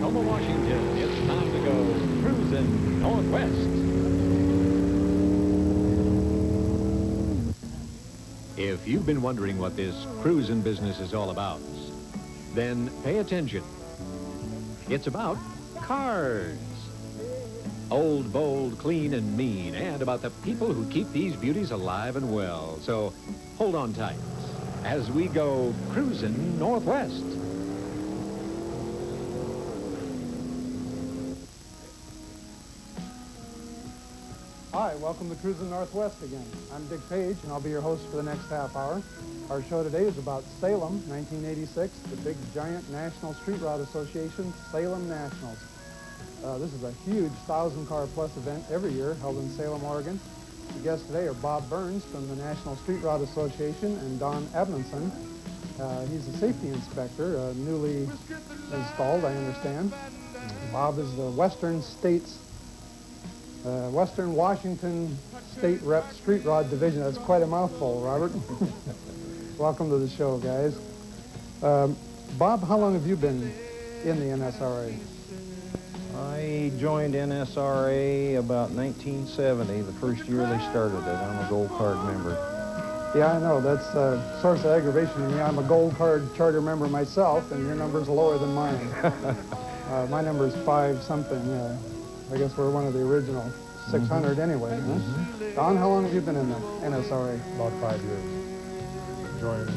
Tacoma, Washington, it's time to go cruising northwest. If you've been wondering what this cruising business is all about, then pay attention. It's about cars. Old, bold, clean, and mean, and about the people who keep these beauties alive and well. So hold on tight as we go cruising northwest. Hi, welcome to Cruzin Northwest again. I'm Dick Page, and I'll be your host for the next half hour. Our show today is about Salem, 1986, the big, giant National Street Rod Association, Salem Nationals. This is a huge 1,000-car-plus event every year held in Salem, Oregon. The guests today are Bob Burns from the National Street Rod Association and Don Abnenson. He's a safety inspector, newly installed, I understand. Bob is the Western Washington State Rep Street Rod Division. That's quite a mouthful, Robert. Welcome to the show, guys. Bob, how long have you been in the NSRA? I joined NSRA about 1970, the first year they started it. I'm a gold card member. Yeah, I know. That's a source of aggravation to me. I'm a gold card charter member myself, and your number's lower than mine. My number's 5-something. I guess we're one of the original 600 anyway. Huh? Don, how long have you been in the NSRA? About 5 years. Joined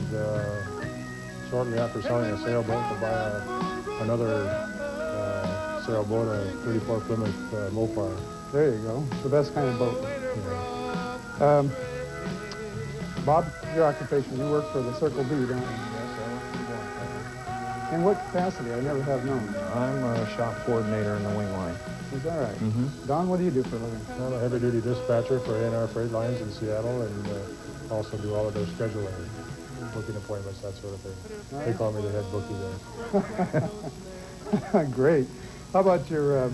shortly after selling a sailboat to buy another sailboat, a 34 Plymouth Mopar. There you go. The best kind of boat. Yeah. Bob, your occupation, you work for the Circle B, don't you? Yes, I work for one. In what capacity? I never have known. I'm a shop coordinator in the wing line. Is that right? Don, what do you do for a living? I'm a heavy-duty dispatcher for A&R Freight Lines in Seattle, and also do all of their scheduling, booking appointments, that sort of thing. They call me the head bookie there. Great. How about your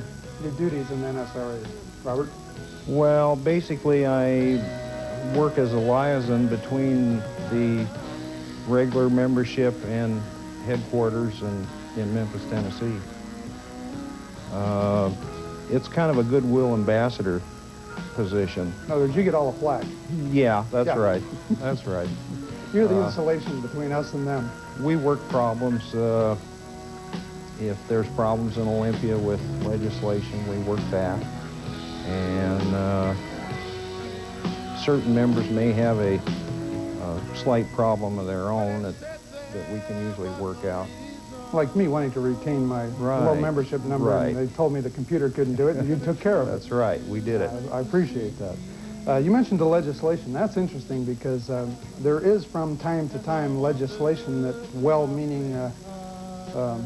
duties in the NSRA, Robert? Well, basically, I work as a liaison between the regular membership and headquarters in Memphis, Tennessee. It's kind of a goodwill ambassador position. In other words, you get all the flack. Yeah, that's right. That's right. You're the insulation between us and them. We work problems. If there's problems in Olympia with legislation, we work that. And certain members may have a slight problem of their own that we can usually work out. Like me wanting to retain my low membership number, and they told me the computer couldn't do it, and you took care of it. That's right. We did it. I appreciate that. You mentioned the legislation. That's interesting because there is from time to time legislation that well-meaning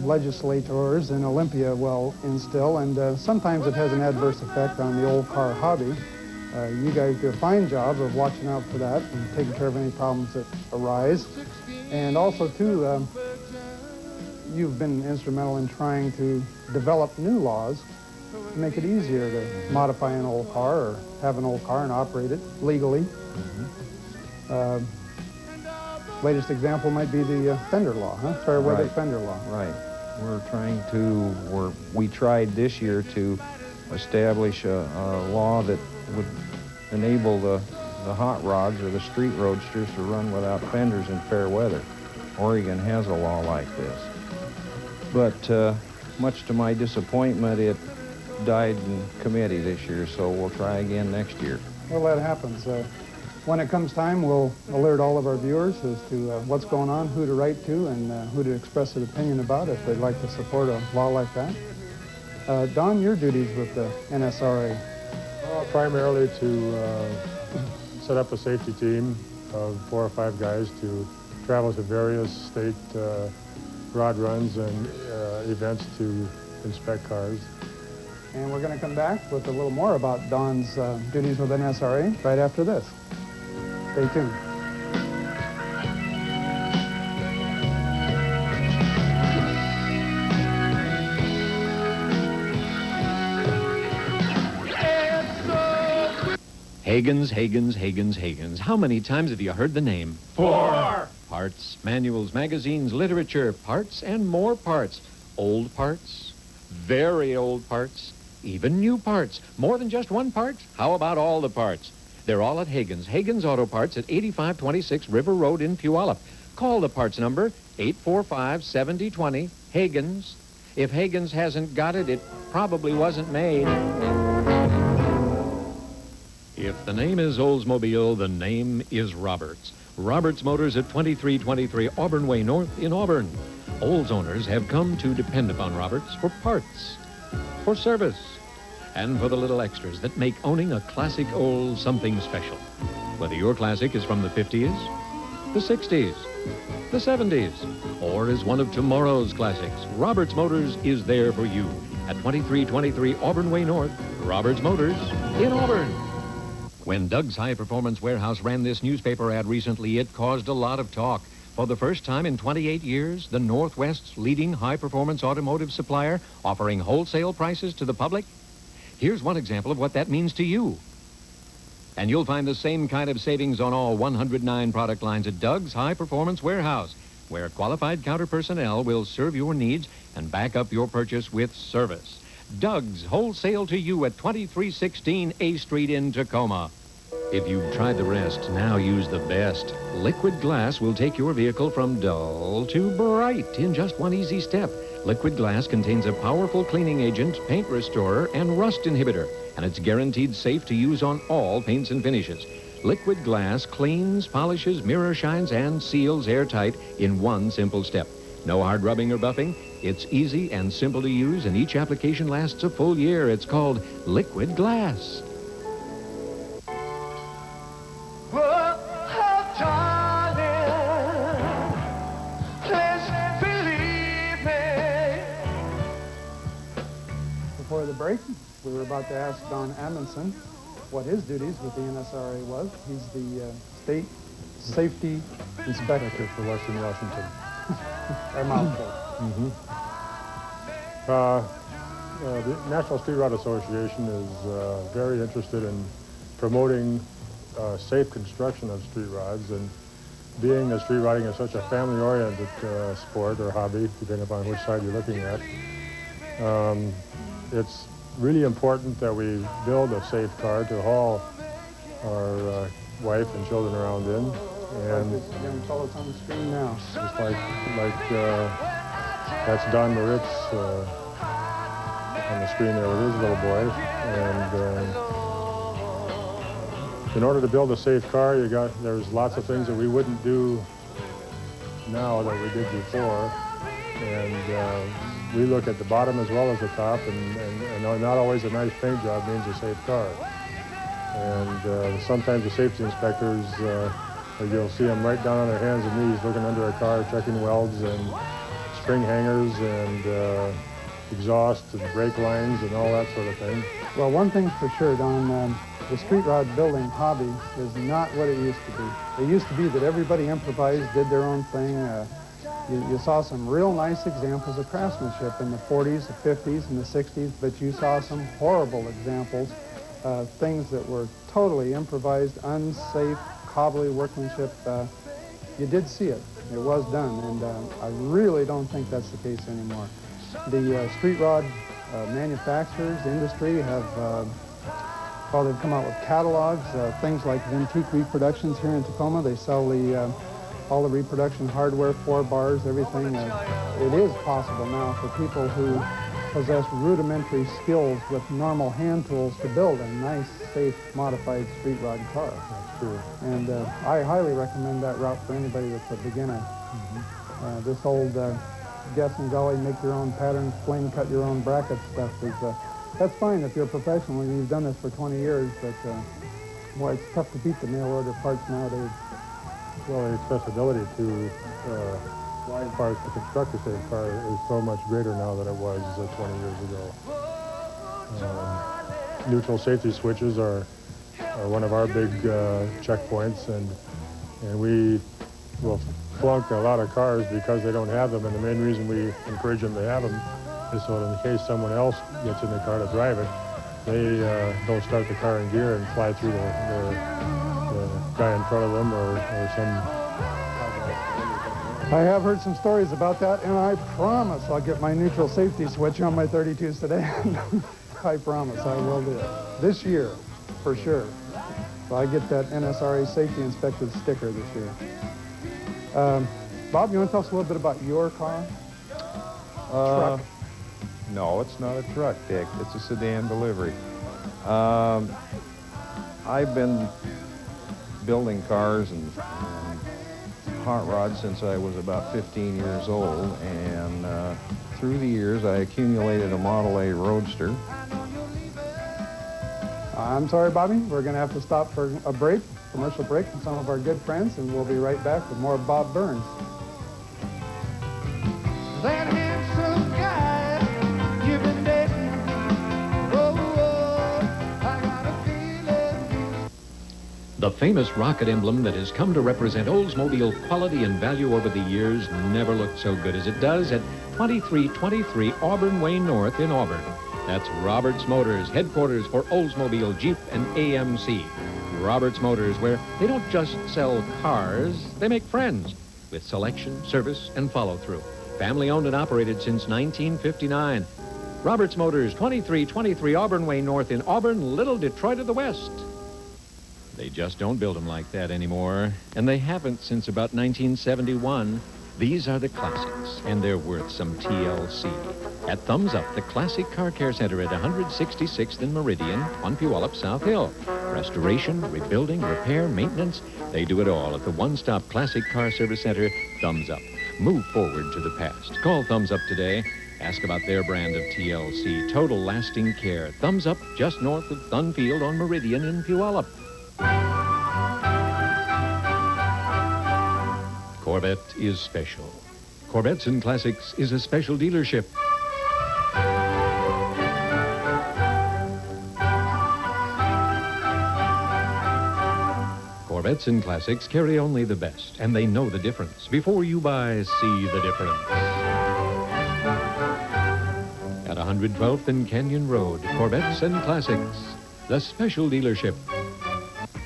legislators in Olympia will instill, and sometimes it has an adverse effect on the old car hobby. You guys do a fine job of watching out for that and taking care of any problems that arise. And also, too, you've been instrumental in trying to develop new laws to make it easier to modify an old car or have an old car and operate it legally. Latest example might be the fender law, huh? Fair weather fender law. Right. We tried this year to establish a law that would enable the hot rods or the street roadsters to run without fenders in fair weather. Oregon has a law like this. But much to my disappointment, it died in committee this year, so we'll try again next year. Well, that happens. When it comes time, we'll alert all of our viewers as to what's going on, who to write to, and who to express an opinion about if they'd like to support a law like that. Don, your duties with the NSRA? Primarily to set up a safety team of 4 or 5 guys to travel to various state rod runs and events to inspect cars. And we're going to come back with a little more about Don's duties with NSRA right after this. Stay tuned. Hagens. How many times have you heard the name? 4. Parts, manuals, magazines, literature, parts and more parts. Old parts, Very old parts, even new parts. More than just one part? How about all the parts? They're all at Hagen's. Hagen's Auto Parts at 8526 River Road in Puyallup. Call the parts number, 845-7020, Hagen's. If Hagen's hasn't got it, it probably wasn't made. If the name is Oldsmobile, the name is Roberts. Roberts Motors at 2323 Auburn Way North in Auburn. Olds owners have come to depend upon Roberts for parts, for service, and for the little extras that make owning a classic Olds something special. Whether your classic is from the 50s, the 60s, the 70s, or is one of tomorrow's classics, Roberts Motors is there for you at 2323 Auburn Way North, Roberts Motors in Auburn. When Doug's High Performance Warehouse ran this newspaper ad recently, it caused a lot of talk. For the first time in 28 years, the Northwest's leading high-performance automotive supplier offering wholesale prices to the public. Here's one example of what that means to you. And you'll find the same kind of savings on all 109 product lines at Doug's High Performance Warehouse, where qualified counter personnel will serve your needs and back up your purchase with service. Doug's wholesale to you at 2316 A Street in Tacoma. If you've tried the rest, now use the best. Liquid Glass will take your vehicle from dull to bright in just one easy step. Liquid Glass contains a powerful cleaning agent, paint restorer, and rust inhibitor, and it's guaranteed safe to use on all paints and finishes. Liquid Glass cleans, polishes, mirror shines, and seals airtight in one simple step. No hard rubbing or buffing. It's easy and simple to use, and each application lasts a full year. It's called Liquid Glass. Before the break, we were about to ask Don Amundsen what his duties with the NSRA was. He's the state safety inspector for Western Washington. Our mouthful. The National Street Rod Association is very interested in promoting safe construction of street rods, and being that street rodding is such a family-oriented sport or hobby, depending upon which side you're looking at, it's really important that we build a safe car to haul our wife and children around in. And this young fellow's on the screen now. Just like that's Don Moritz on the screen there with his little boy. And in order to build a safe car, there's lots of things that we wouldn't do now that we did before. And we look at the bottom as well as the top, and not always a nice paint job means a safe car. And sometimes the safety inspectors, you'll see them right down on their hands and knees looking under a car, checking welds and spring hangers and exhaust and brake lines and all that sort of thing. Well, one thing's for sure, Don, the street rod building hobby is not what it used to be. It used to be that everybody improvised, did their own thing. You saw some real nice examples of craftsmanship in the 40s, the 50s, and the 60s, but you saw some horrible examples of things that were totally improvised, unsafe, cobbly workmanship. You did see it. It was done, and I really don't think that's the case anymore. The street rod manufacturers, the industry have, they've come out with catalogs, things like Vintique Reproductions here in Tacoma. They sell all the reproduction hardware, 4 bars, everything. It is possible now for people who possess rudimentary skills with normal hand tools to build a nice, safe, modified street rod car. That's true. And I highly recommend that route for anybody that's a beginner. This old guess and golly, make your own pattern, flame cut your own bracket stuff is, that's fine if you're a professional and you've done this for 20 years, but boy, it's tough to beat the mail order parts nowadays. Well, the accessibility to line parts to construct a safe car is so much greater now than it was 20 years ago. Neutral safety switches are one of our big checkpoints, and we will flunk a lot of cars because they don't have them, and the main reason we encourage them to have them is so that in case someone else gets in the car to drive it, they don't start the car in gear and fly through the guy in front of them or some I have heard some stories about that, and I promise I'll get my neutral safety switch on my 32 sedan. I promise I will do it. This year, for sure. So I get that NSRA safety inspected sticker this year. Bob, you want to tell us a little bit about your car? Truck. No, it's not a truck, Dick. It's a sedan delivery. I've been building cars and hot rods since I was about 15 years old, and through the years I accumulated a Model A Roadster. I'm sorry, Bobby. We're going to have to stop for a break, commercial break, from some of our good friends, and we'll be right back with more Bob Burns. That handsome guy you've been dating. Oh, I got a feeling. The famous rocket emblem that has come to represent Oldsmobile quality and value over the years never looked so good as it does at 2323 Auburn Way North in Auburn. That's Roberts Motors, headquarters for Oldsmobile, Jeep, and AMC. Roberts Motors, where they don't just sell cars, they make friends with selection, service, and follow-through. Family owned and operated since 1959. Roberts Motors, 2323 Auburn Way North in Auburn, Little Detroit of the West. They just don't build them like that anymore, and they haven't since about 1971. These are the classics, and they're worth some TLC. At Thumbs Up, the Classic Car Care Center at 166th and Meridian on Puyallup, South Hill. Restoration, rebuilding, repair, maintenance, they do it all at the one-stop Classic Car Service Center, Thumbs Up. Move forward to the past. Call Thumbs Up today. Ask about their brand of TLC, total lasting care. Thumbs Up, just north of Thunfield on Meridian in Puyallup. Corvette is special. Corvettes and Classics is a special dealership. Corvettes and Classics carry only the best, and they know the difference. Before you buy, see the difference. At 112th and Canyon Road, Corvettes and Classics, the special dealership.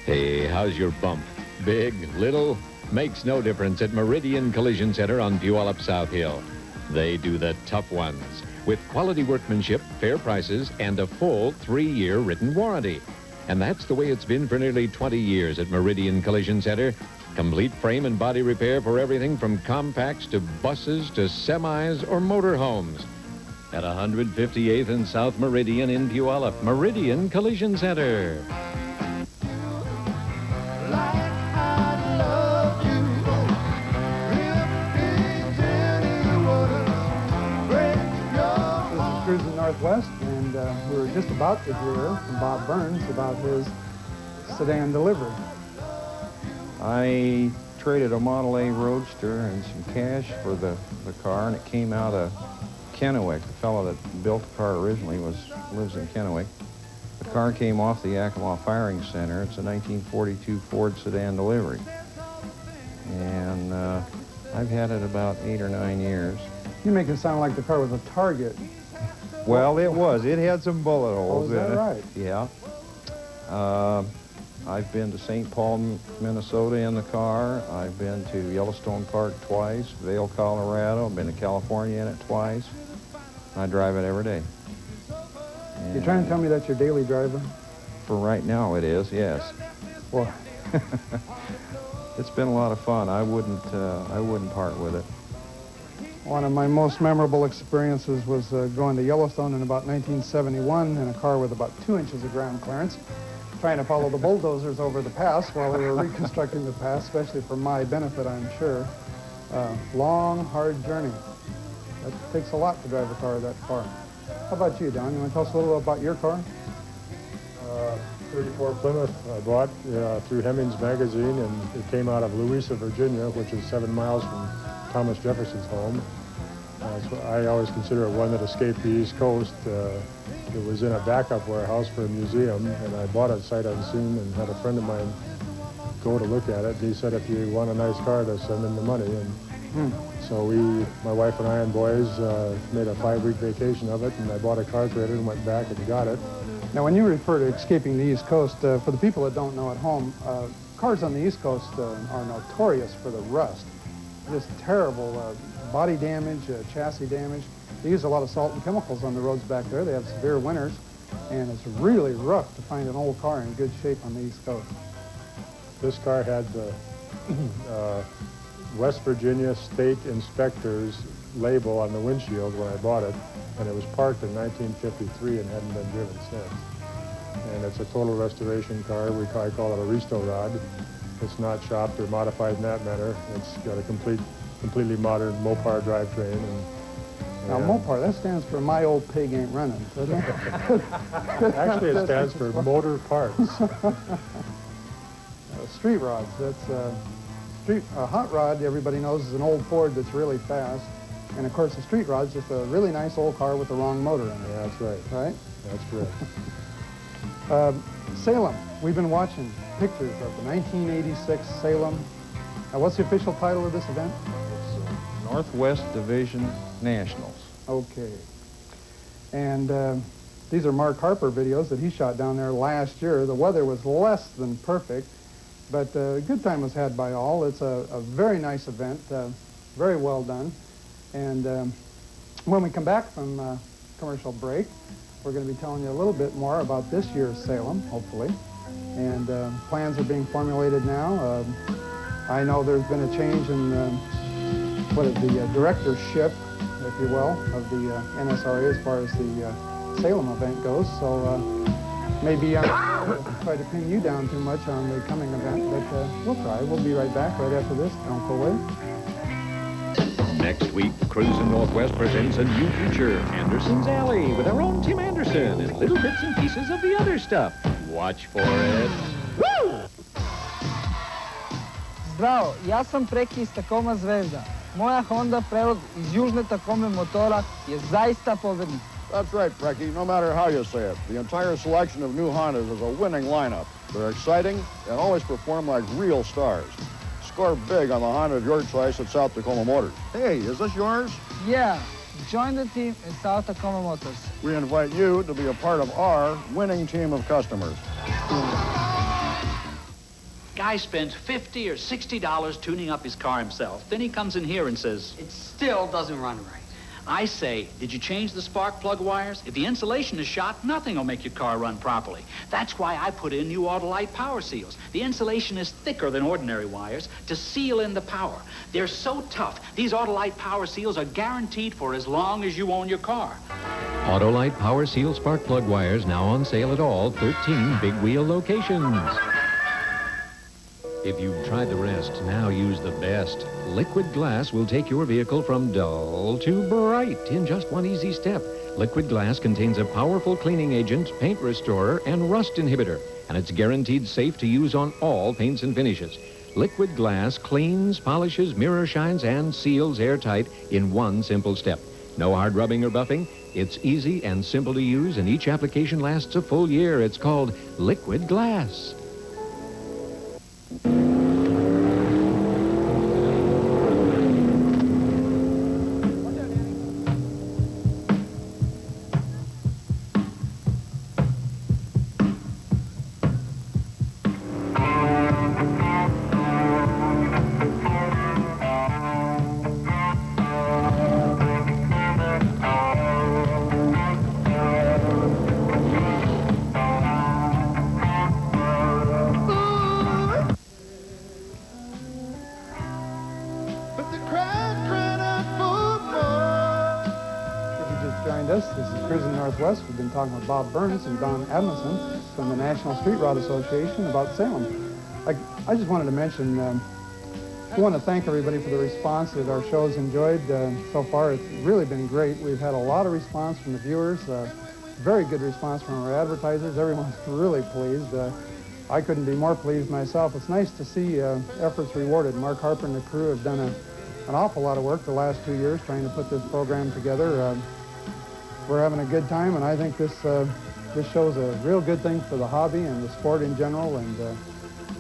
Hey, how's your bump? Big, little? Makes no difference at Meridian Collision Center on Puyallup, South Hill. They do the tough ones with quality workmanship, fair prices, and a full 3-year written warranty. And that's the way it's been for nearly 20 years at Meridian Collision Center. Complete frame and body repair for everything from compacts to buses to semis or motorhomes. At 158th and South Meridian in Puyallup, Meridian Collision Center. Cruzin Northwest, and we were just about to hear from Bob Burns about his sedan delivery. I traded a Model A Roadster and some cash for the car, and it came out of Kennewick. The fellow that built the car originally lives in Kennewick. The car came off the Yakima Firing Center. It's a 1942 Ford sedan delivery. And I've had it about 8 or 9 years. You make it sound like the car was a Target. Well, it was. It had some bullet holes in it. Oh, is that right? Yeah. I've been to St. Paul, Minnesota in the car. I've been to Yellowstone Park twice, Vail, Colorado. I've been to California in it twice. I drive it every day. And You're trying to tell me that's your daily driver? for right now, it is, yes. Well, It's been a lot of fun. I wouldn't part with it. one of my most memorable experiences was going to Yellowstone in about 1971 in a car with about 2 inches of ground clearance, trying to follow the bulldozers over the pass while they were reconstructing the pass, especially for my benefit, I'm sure. Long, hard journey. That takes a lot to drive a car that far. How about you, Don? You want to tell us a little about your car? 34 Plymouth I bought through Hemmings Magazine, and it came out of Louisa, Virginia, which is 7 miles from Thomas Jefferson's home. So I always consider it one that escaped the East Coast. It was in a backup warehouse for a museum, and I bought it sight unseen and had a friend of mine go to look at it. He said, if you want a nice car, to send him the money. And so my wife and I and boys, made a 5-week vacation of it, and I bought a car trader and went back and got it. Now, when you refer to escaping the East Coast, for the people that don't know at home, cars on the East Coast are notorious for the rust. just terrible body damage, chassis damage. They use a lot of salt and chemicals on the roads back there. They have severe winters, and it's really rough to find an old car in good shape on the East Coast. This car had the West Virginia State Inspector's label on the windshield when I bought it, and it was parked in 1953 and hadn't been driven since. And it's a total restoration car. I call it a resto rod. It's not shopped or modified in that manner. It's got a completely modern Mopar drivetrain. Now, Mopar, that stands for My Old Pig Ain't Running, doesn't it? Actually, it stands for Motor Parts. Street rods, that's a hot rod, everybody knows, is an old Ford that's really fast. And of course, the street rod's just a really nice old car with the wrong motor in it. Yeah, that's right. Right? That's correct. Salem, we've been watching pictures of the 1986 Salem. What's the official title of this event? It's Northwest Division Nationals. Okay. And these are Mark Harper videos that he shot down there last year. The weather was less than perfect, but a good time was had by all. It's a very nice event, very well done. And when we come back from commercial break, we're going to be telling you a little bit more about this year's Salem, hopefully. And plans are being formulated now. I know there's been a change in the directorship, if you will, of the NSRA as far as the Salem event goes. So maybe I'm not going to try to pin you down too much on the coming event, but we'll try. We'll be right back right after this. Don't go away. Next week, Cruzin Northwest presents a new feature, Anderson's Alley, with our own Tim Anderson and little bits and pieces of the other stuff. Watch for it. Woo! Здраво, јас сум Преки из Такома Звезда. Моја Honda превод из Јужне Такоме мотора е заиста победник. That's right, Brecky. No matter how you say it, the entire selection of new Hondas is a winning lineup. They're exciting and always perform like real stars. Score big on the Honda of your choice at South Tacoma Motors. Hey, is this yours? Yeah, join the team in South Tacoma Motors. We invite you to be a part of our winning team of customers. Guy spends $50 or $60 tuning up his car himself. Then he comes in here and says, it still doesn't run right. I say, did you change the spark plug wires? If the insulation is shot, nothing will make your car run properly. That's why I put in new Autolite power seals. The insulation is thicker than ordinary wires to seal in the power. They're so tough, these Autolite power seals are guaranteed for as long as you own your car. Autolite Power Seal spark plug wires now on sale at all 13 big wheel locations. If you've tried the rest, now use the best. Liquid Glass will take your vehicle from dull to bright in just one easy step. Liquid Glass contains a powerful cleaning agent, paint restorer, and rust inhibitor, and it's guaranteed safe to use on all paints and finishes. Liquid Glass cleans, polishes, mirror shines, and seals airtight in one simple step. No hard rubbing or buffing. It's easy and simple to use, and each application lasts a full year. It's called Liquid Glass. This is Cruzin Northwest. We've been talking with Bob Burns and Don Adamson from the National Street Rod Association about Salem. I just wanted to mention, we want to thank everybody for the response that our show's enjoyed so far. It's really been great. We've had a lot of response from the viewers, very good response from our advertisers. Everyone's really pleased. I couldn't be more pleased myself. It's nice to see efforts rewarded. Mark Harper and the crew have done an awful lot of work the last 2 years trying to put this program together. We're having a good time, and I think this shows a real good thing for the hobby and the sport in general, and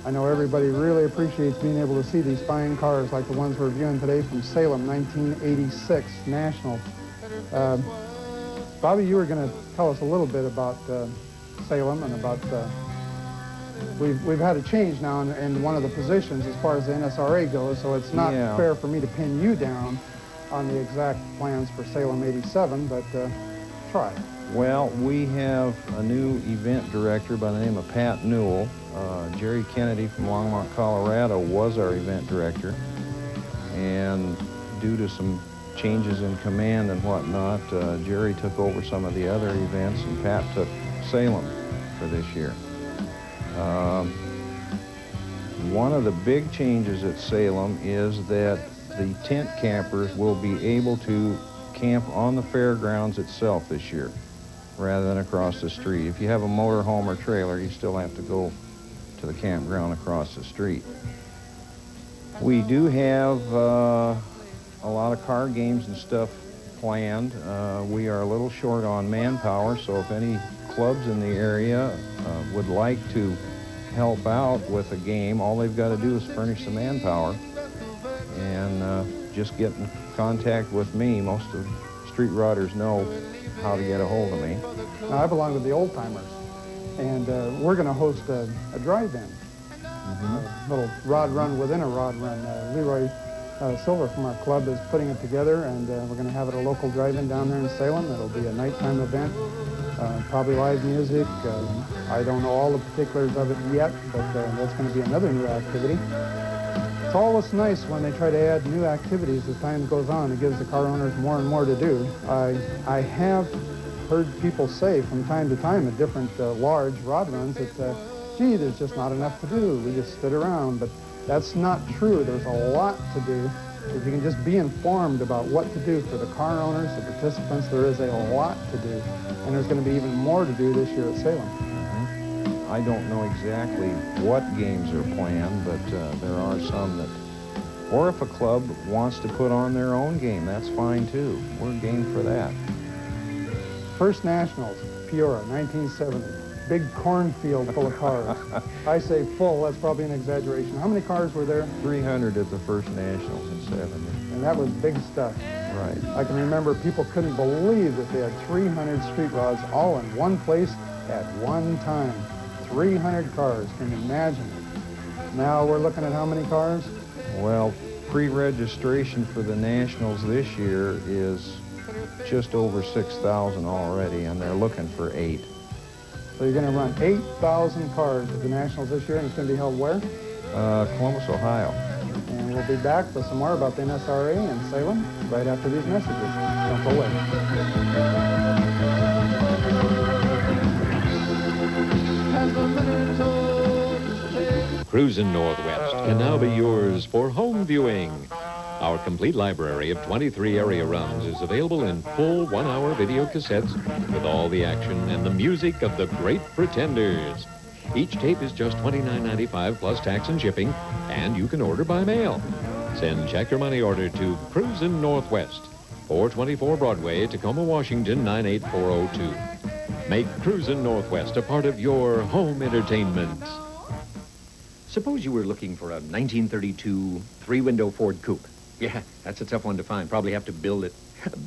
I know everybody really appreciates being able to see these fine cars like the ones we're viewing today from Salem, 1986 National. Bobby, you were going to tell us a little bit about Salem and about we've had a change now in one of the positions as far as the NSRA goes, so it's not fair for me to pin you down on the exact plans for Salem 87, but try. Well, we have a new event director by the name of Pat Newell. Jerry Kennedy from Longmont, Colorado was our event director, and due to some changes in command and whatnot, Jerry took over some of the other events, and Pat took Salem for this year. One of the big changes at Salem is that the tent campers will be able to camp on the fairgrounds itself this year, rather than across the street. If you have a motor home or trailer, you still have to go to the campground across the street. We do have a lot of card games and stuff planned. We are a little short on manpower, so if any clubs in the area would like to help out with a game, all they've got to do is furnish the manpower and just get in contact with me. Most of the street rodders know how to get a hold of me. Now, I belong to the old timers, and we're going to host a drive-in, a little rod run within a rod run. Leroy Silver from our club is putting it together, and we're going to have it a local drive-in down there in Salem. It'll be a nighttime event, probably live music. I don't know all the particulars of it yet, but that's going to be another new activity. It's always nice when they try to add new activities as time goes on. It gives the car owners more and more to do. I have heard people say from time to time at different large rod runs that, gee, there's just not enough to do. We just sit around. But that's not true. There's a lot to do. If you can just be informed about what to do for the car owners, the participants, there is a lot to do. And there's going to be even more to do this year at Salem. I don't know exactly what games are planned, but there are some that, or if a club wants to put on their own game, that's fine too. We're game for that. First Nationals, Peoria, 1970. Big cornfield full of cars. I say full, that's probably an exaggeration. How many cars were there? 300 at the First Nationals in 70. And that was big stuff. Right. I can remember people couldn't believe that they had 300 street rods all in one place at one time. 300 cars, can you imagine it? Now we're looking at how many cars? Well, pre-registration for the Nationals this year is just over 6,000 already, and they're looking for 8. So you're going to run 8,000 cars at the Nationals this year, and it's going to be held where? Columbus, Ohio. And we'll be back with some more about the NSRA and Salem right after these messages. Don't go away. Cruzin Northwest can now be yours for home viewing. Our complete library of 23 area runs is available in full 1-hour video cassettes with all the action and the music of the Great Pretenders. Each tape is just $29.95 plus tax and shipping, and you can order by mail. Send check or money order to Cruzin Northwest, 424 Broadway, Tacoma, Washington, 98402. Make Cruzin Northwest a part of your home entertainment. Suppose you were looking for a 1932 three-window Ford coupe. Yeah, that's a tough one to find. Probably have to build it.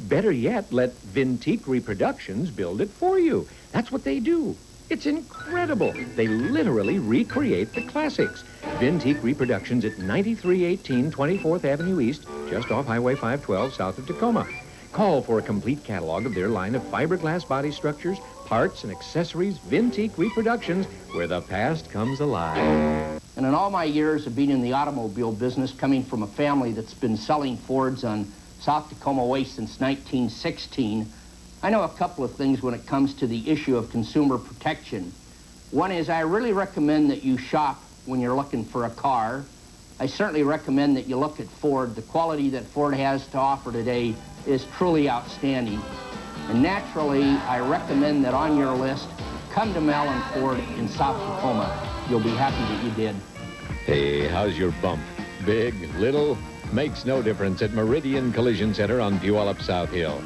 Better yet, let Vintique Reproductions build it for you. That's what they do. It's incredible. They literally recreate the classics. Vintique Reproductions at 9318 24th Avenue East, just off Highway 512 south of Tacoma. Call for a complete catalog of their line of fiberglass body structures, parts, and accessories. Vintique Reproductions, where the past comes alive. And in all my years of being in the automobile business, coming from a family that's been selling Fords on South Tacoma Way since 1916, I know a couple of things when it comes to the issue of consumer protection. One is I really recommend that you shop when you're looking for a car. I certainly recommend that you look at Ford. The quality that Ford has to offer today is truly outstanding. And naturally, I recommend that on your list, come to Malin Ford in South Tacoma. You'll be happy that you did. Hey, how's your bump? Big, little? Makes no difference at Meridian Collision Center on Puyallup South Hill.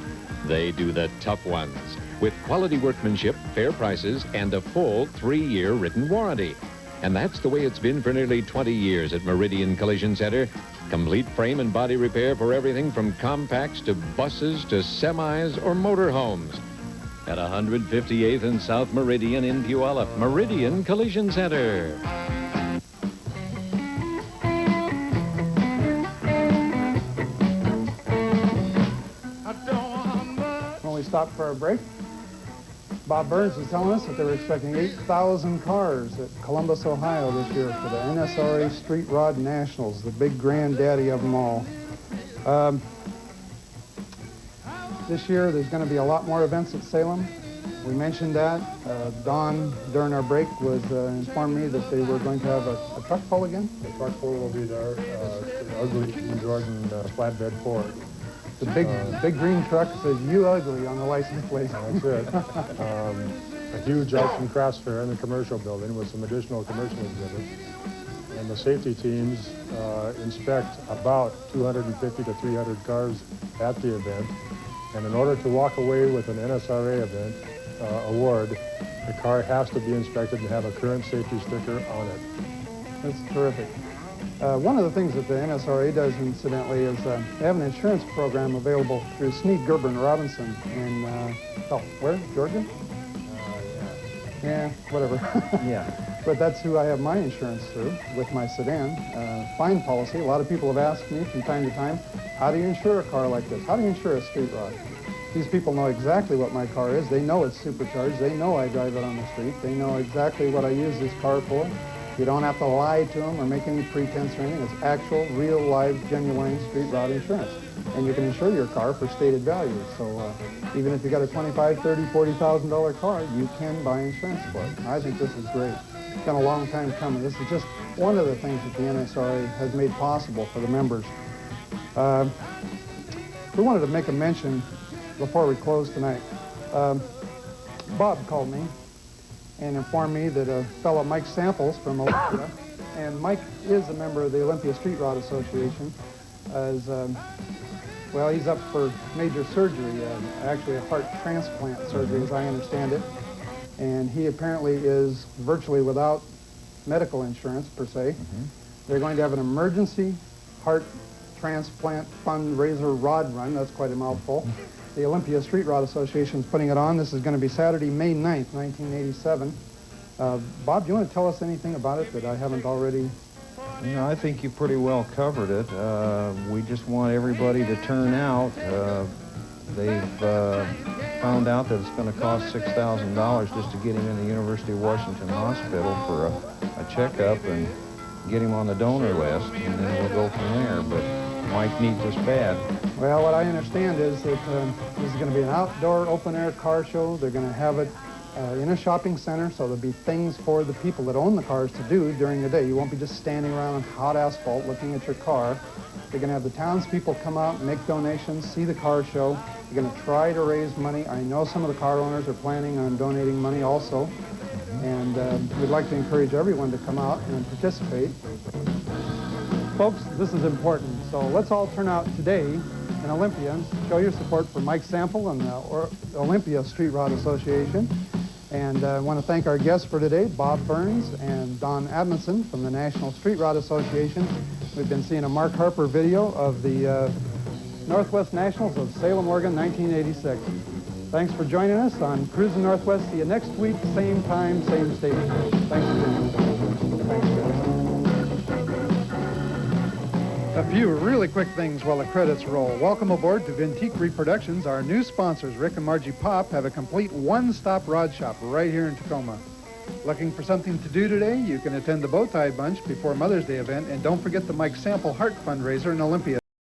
They do the tough ones with quality workmanship, fair prices, and a full 3-year written warranty. And that's the way it's been for nearly 20 years at Meridian Collision Center. Complete frame and body repair for everything from compacts to buses to semis or motorhomes. at 158th and South Meridian in Puyallup. Meridian Collision Center. When we stopped for our break, Bob Burns was telling us that they were expecting 8,000 cars at Columbus, Ohio this year for the NSRA Street Rod Nationals, the big granddaddy of them all. This year, there's going to be a lot more events at Salem. We mentioned that. Don, during our break, was informed me that they were going to have a truck pull again. The truck pull will be there, the ugly Jordan flatbed Ford. The big green truck says "You Ugly" on the license plate. That's it. A huge arts and crafts fair in the commercial building with some additional commercial exhibits. And the safety teams inspect about 250 to 300 cars at the event. And in order to walk away with an NSRA event award, the car has to be inspected and have a current safety sticker on it. That's terrific. One of the things that the NSRA does, incidentally, is they have an insurance program available through Snead, Gerber, and Robinson in, where? Georgia? Yeah, whatever. Yeah. But that's who I have my insurance through with my sedan. Fine policy. A lot of people have asked me from time to time, how do you insure a car like this? How do you insure a street rod? These people know exactly what my car is. They know it's supercharged. They know I drive it on the street. They know exactly what I use this car for. You don't have to lie to them or make any pretense or anything. It's actual, real, live, genuine street rod insurance. And you can insure your car for stated values. So even if you got a $25,000, $30,000, $40,000 car, you can buy insurance for it. I think this is great. It's been a long time coming. This is just one of the things that the NSRA has made possible for the members. We wanted to make a mention before we close tonight. Bob called me and informed me that a fellow Mike Samples from Olympia, and Mike is a member of the Olympia Street Rod Association, well, he's up for major surgery, actually a heart transplant surgery, as I understand it, and he apparently is virtually without medical insurance, per se. They're going to have an emergency heart transplant fundraiser rod run. That's quite a mouthful. The Olympia Street Rod Association is putting it on. This is going to be Saturday, May 9th, 1987. Bob, do you want to tell us anything about it that I haven't already? No, I think you pretty well covered it. We just want everybody to turn out. They've found out that it's going to cost $6,000 just to get him in the University of Washington Hospital for a checkup and get him on the donor list, and then we'll go from there. But Mike needs us bad. Well, what I understand is that this is going to be an outdoor open-air car show. They're going to have it in a shopping center, so there'll be things for the people that own the cars to do during the day. You won't be just standing around on hot asphalt looking at your car. They're going to have the townspeople come out and make donations, see the car show. They're going to try to raise money. I know some of the car owners are planning on donating money also. And we'd like to encourage everyone to come out and participate. Folks, this is important, so let's all turn out today in Olympia and show your support for Mike Sample and the Olympia Street Rod Association. And I want to thank our guests for today, Bob Burns and Don Adamson from the National Street Rod Association. We've been seeing a Mark Harper video of the Northwest Nationals of Salem, Oregon, 1986. Thanks for joining us on Cruzin Northwest. See you next week, same time, same station. Thanks for joining us. Thanks, guys. A few really quick things while the credits roll. Welcome aboard to Vintique Reproductions. Our new sponsors, Rick and Margie Pop, have a complete one-stop rod shop right here in Tacoma. Looking for something to do today? You can attend the Bow Tie Bunch before Mother's Day event, and don't forget the Mike Sample Heart fundraiser in Olympia